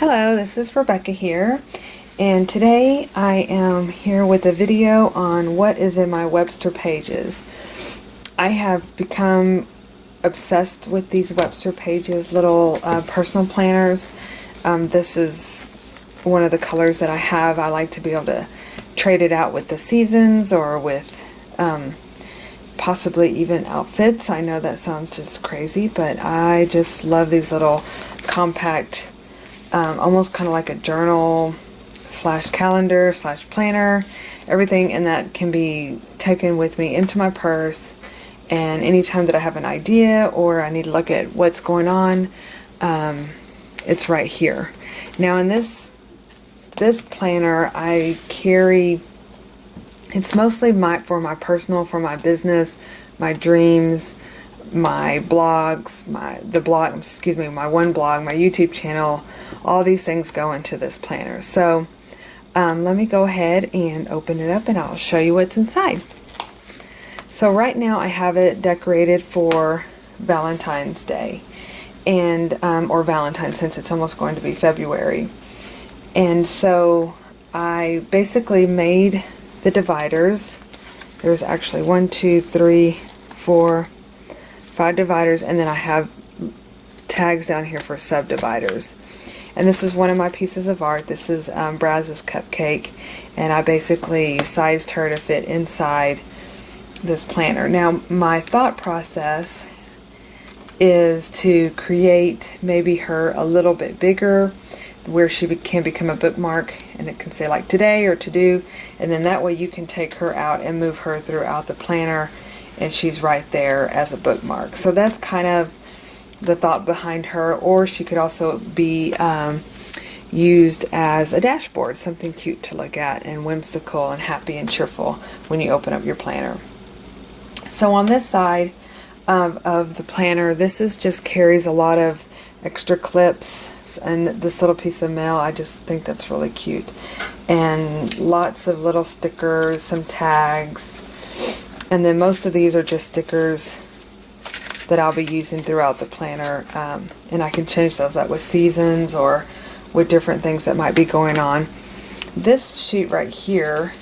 Hello, this is Rebecca here, and today I am here with a video on what is in my Webster pages. I have become obsessed with these Webster pages, little personal planners. This is one of the colors that I have. I like to be able to trade it out with the seasons or with possibly even outfits. I know that sounds just crazy, but I just love these little compact, almost kind of like a journal slash calendar slash planner, everything in that can be taken with me into my purse, and anytime that I have an idea or I need to look at what's going on, it's right here. Now in this planner I carry, it's mostly for my personal, for my business, my dreams, my blogs, my one blog, my YouTube channel. All these things go into this planner. So let me go ahead and open it up and I'll show you what's inside. So right now I have it decorated for Valentine's Day, and or Valentine's, since it's almost going to be February. And so I basically made the dividers. There's actually 1, 2, 3, 4, 5 dividers, and then I have tags down here for subdividers. And this is one of my pieces of art. This is Braz's cupcake, and I basically sized her to fit inside this planner. Now my thought process is to create maybe her a little bit bigger, where she can become a bookmark, and it can say like today or to do, and then that way you can take her out and move her throughout the planner and she's right there as a bookmark. So that's kind of the thought behind her. Or she could also be used as a dashboard, something cute to look at and whimsical and happy and cheerful when you open up your planner. So on this side of the planner, this is just carries a lot of extra clips and this little piece of mail. I just think that's really cute, and lots of little stickers, some tags, and then most of these are just stickers that I'll be using throughout the planner, and I can change those up with seasons or with different things that might be going on. This sheet right here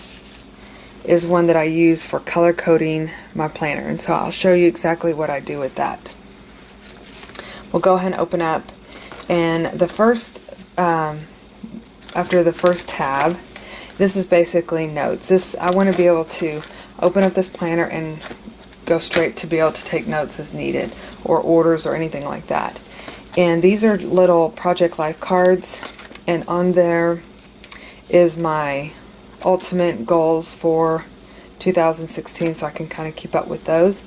is one that I use for color coding my planner, and so I'll show you exactly what I do with that. We'll go ahead and open up, and the first, after the first tab, this is basically notes. I want to be able to open up this planner and go straight to be able to take notes as needed, or orders or anything like that. And these are little Project Life cards, and on there is my ultimate goals for 2016, so I can kind of keep up with those.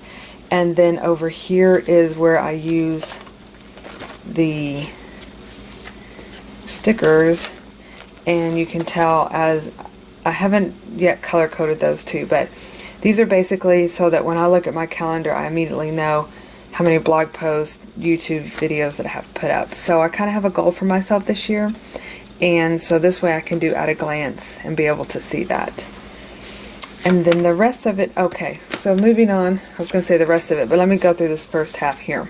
And then over here is where I use the stickers, and you can tell, as I haven't yet color coded those two, but these are basically so that when I look at my calendar I immediately know how many blog posts, YouTube videos that I have put up. So I kind of have a goal for myself this year, and so this way I can do at a glance and be able to see that. And then the rest of it, okay, so moving on, I was going to say the rest of it, but let me go through this first half here.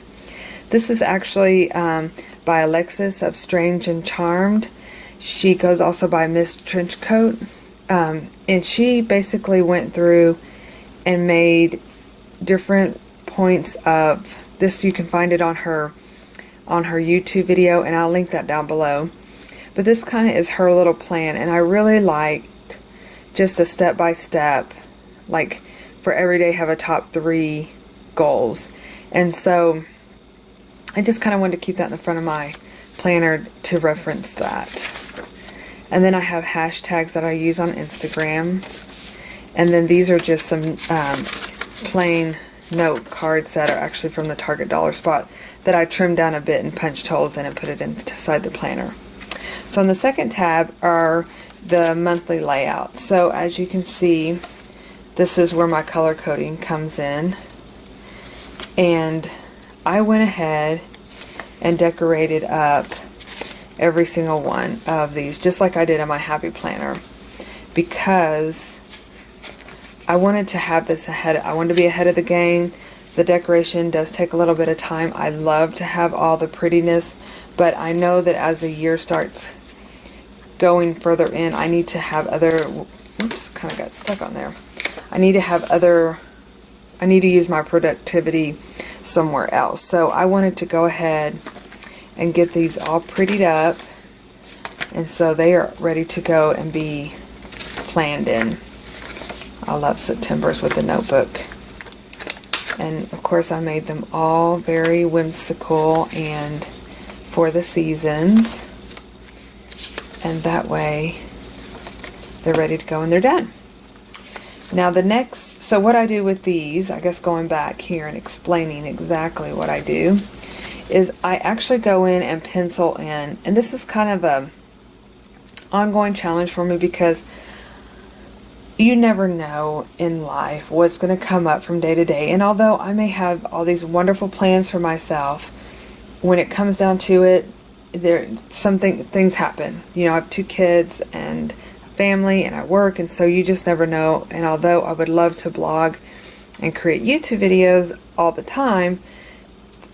This is actually by Alexis of Strange and Charmed. She goes also by Miss Trenchcoat, and she basically went through and made different points of this. You can find it on her YouTube video, and I'll link that down below. But this kind of is her little plan, and I really liked just a step-by-step, like for every day have a top 3 goals. And so I just kind of wanted to keep that in the front of my planner to reference that. And then I have hashtags that I use on Instagram. And then these are just some plain note cards that are actually from the Target dollar spot that I trimmed down a bit and punched holes in and put it inside the planner. So on the second tab are the monthly layout. So as you can see, this is where my color coding comes in. And I went ahead and decorated up every single one of these, just like I did in my Happy Planner, because I wanted to have this ahead. I wanted to be ahead of the game. The decoration does take a little bit of time. I love to have all the prettiness, but I know that as the year starts going further in, I need to have other, oops, kind of got stuck on there. I need to use my productivity somewhere else. So I wanted to go ahead and get these all prettied up, and so they are ready to go and be planned in. I love Septembers with the notebook. And of course I made them all very whimsical and for the seasons. And that way they're ready to go and they're done. Now the next, so what I do with these, I guess going back here and explaining exactly what I do, is I actually go in and pencil in, and this is kind of a ongoing challenge for me because you never know in life what's going to come up from day to day. And although I may have all these wonderful plans for myself, when it comes down to it, things happen. You know, I have 2 kids and a family, and I work, and so you just never know. And although I would love to blog and create YouTube videos all the time,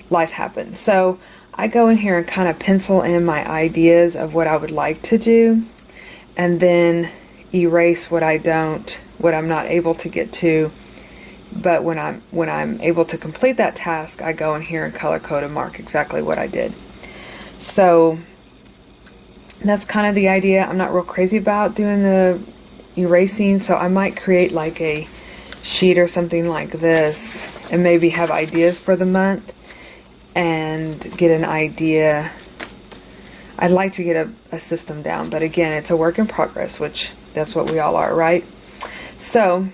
life happens. So I go in here and kind of pencil in my ideas of what I would like to do, and then erase what I'm not able to get to. But when I'm able to complete that task, I go in here and color code and mark exactly what I did. So that's kind of the idea. I'm not real crazy about doing the erasing, so I might create like a sheet or something like this and maybe have ideas for the month and get an idea. I'd like to get a system down, but again, it's a work in progress, which that's what we all are, right? So,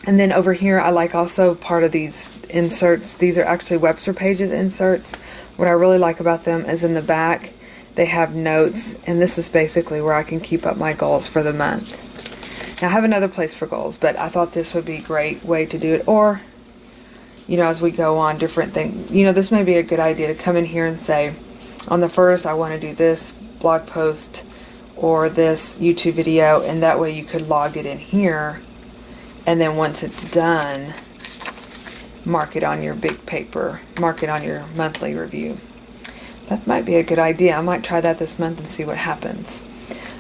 and then over here, I like also part of these inserts. These are actually Webster Pages inserts. What I really like about them is in the back, they have notes, and this is basically where I can keep up my goals for the month. Now, I have another place for goals, but I thought this would be a great way to do it. Or, you know, as we go on, different things. You know, this may be a good idea to come in here and say, on the 1st, I want to do this blog post or this YouTube video, and that way you could log it in here, and then once it's done, mark it on your big paper, mark it on your monthly review. That might be a good idea. I might try that this month and see what happens.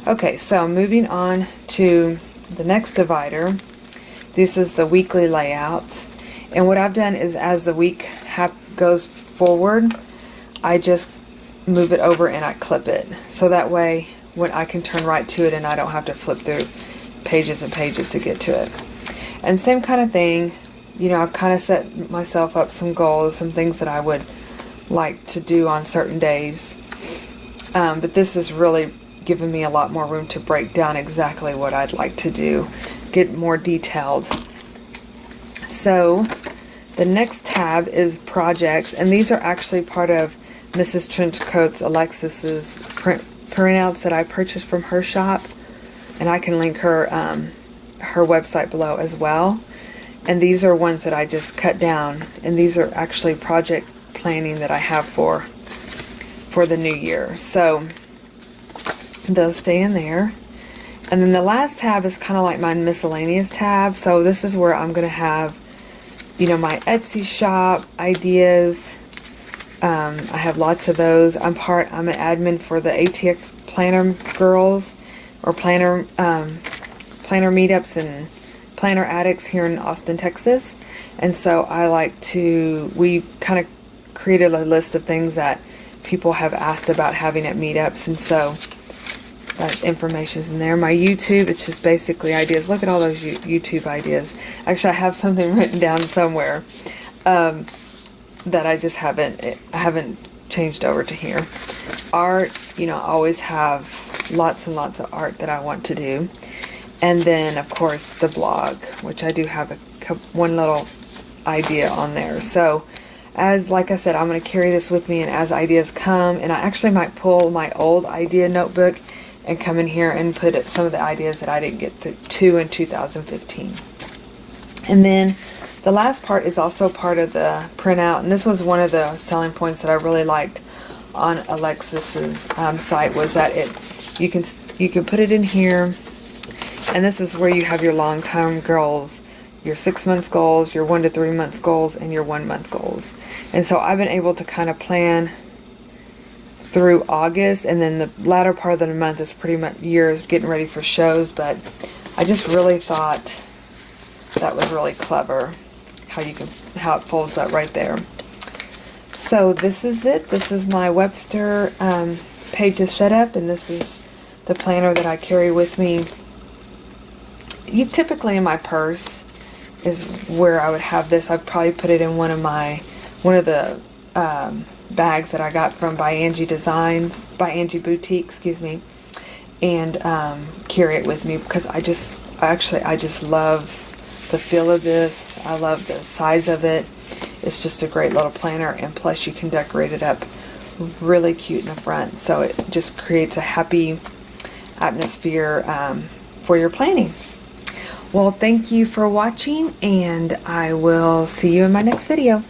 Okay, so moving on to the next divider. This is the weekly layouts, and what I've done is as the week goes forward, I just move it over and I clip it, so that way when I can turn right to it and I don't have to flip through pages and pages to get to it. And same kind of thing, you know, I've kind of set myself up some goals, some things that I would like to do on certain days, but this is really giving me a lot more room to break down exactly what I'd like to do, get more detailed. So the next tab is projects, and these are actually part of Mrs. Trenchcoat's Alexis's printouts that I purchased from her shop, and I can link her her website below as well. And these are ones that I just cut down, and these are actually project planning that I have for the new year. So those stay in there. And then the last tab is kind of like my miscellaneous tab. So this is where I'm going to have, you know, my Etsy shop ideas. I have lots of those. I'm an admin for the ATX Planner Girls, or planner meetups and planner addicts here in Austin, Texas. And so we kind of created a list of things that people have asked about having at meetups, and so that information's in there. My YouTube, it's just basically ideas. Look at all those YouTube ideas. Actually, I have something written down somewhere that I just haven't changed over to here. Art, you know, I always have lots and lots of art that I want to do. And then, of course, the blog, which I do have one little idea on there. So, like I said, I'm going to carry this with me, and as ideas come, and I actually might pull my old idea notebook and come in here and put some of the ideas that I didn't get to in 2015. And then the last part is also part of the printout, and this was one of the selling points that I really liked on Alexis's site, was that you can put it in here, and this is where you have your long-term goals your 6 months goals, your 1 to 3 months goals, and your 1 month goals. And so I've been able to kind of plan through August, and then the latter part of the month is pretty much years getting ready for shows. But I just really thought that was really clever how it folds that right there. So this is it. This is my Webster pages set up, and this is the planner that I carry with me. Typically in my purse is where I would have this. I'd probably put it in one of the bags that I got from by Angie Boutique, excuse me, and carry it with me because I just love the feel of this. I love the size of it. It's just a great little planner, and plus you can decorate it up really cute in the front, so it just creates a happy atmosphere for your planning. Well, thank you for watching, and I will see you in my next video.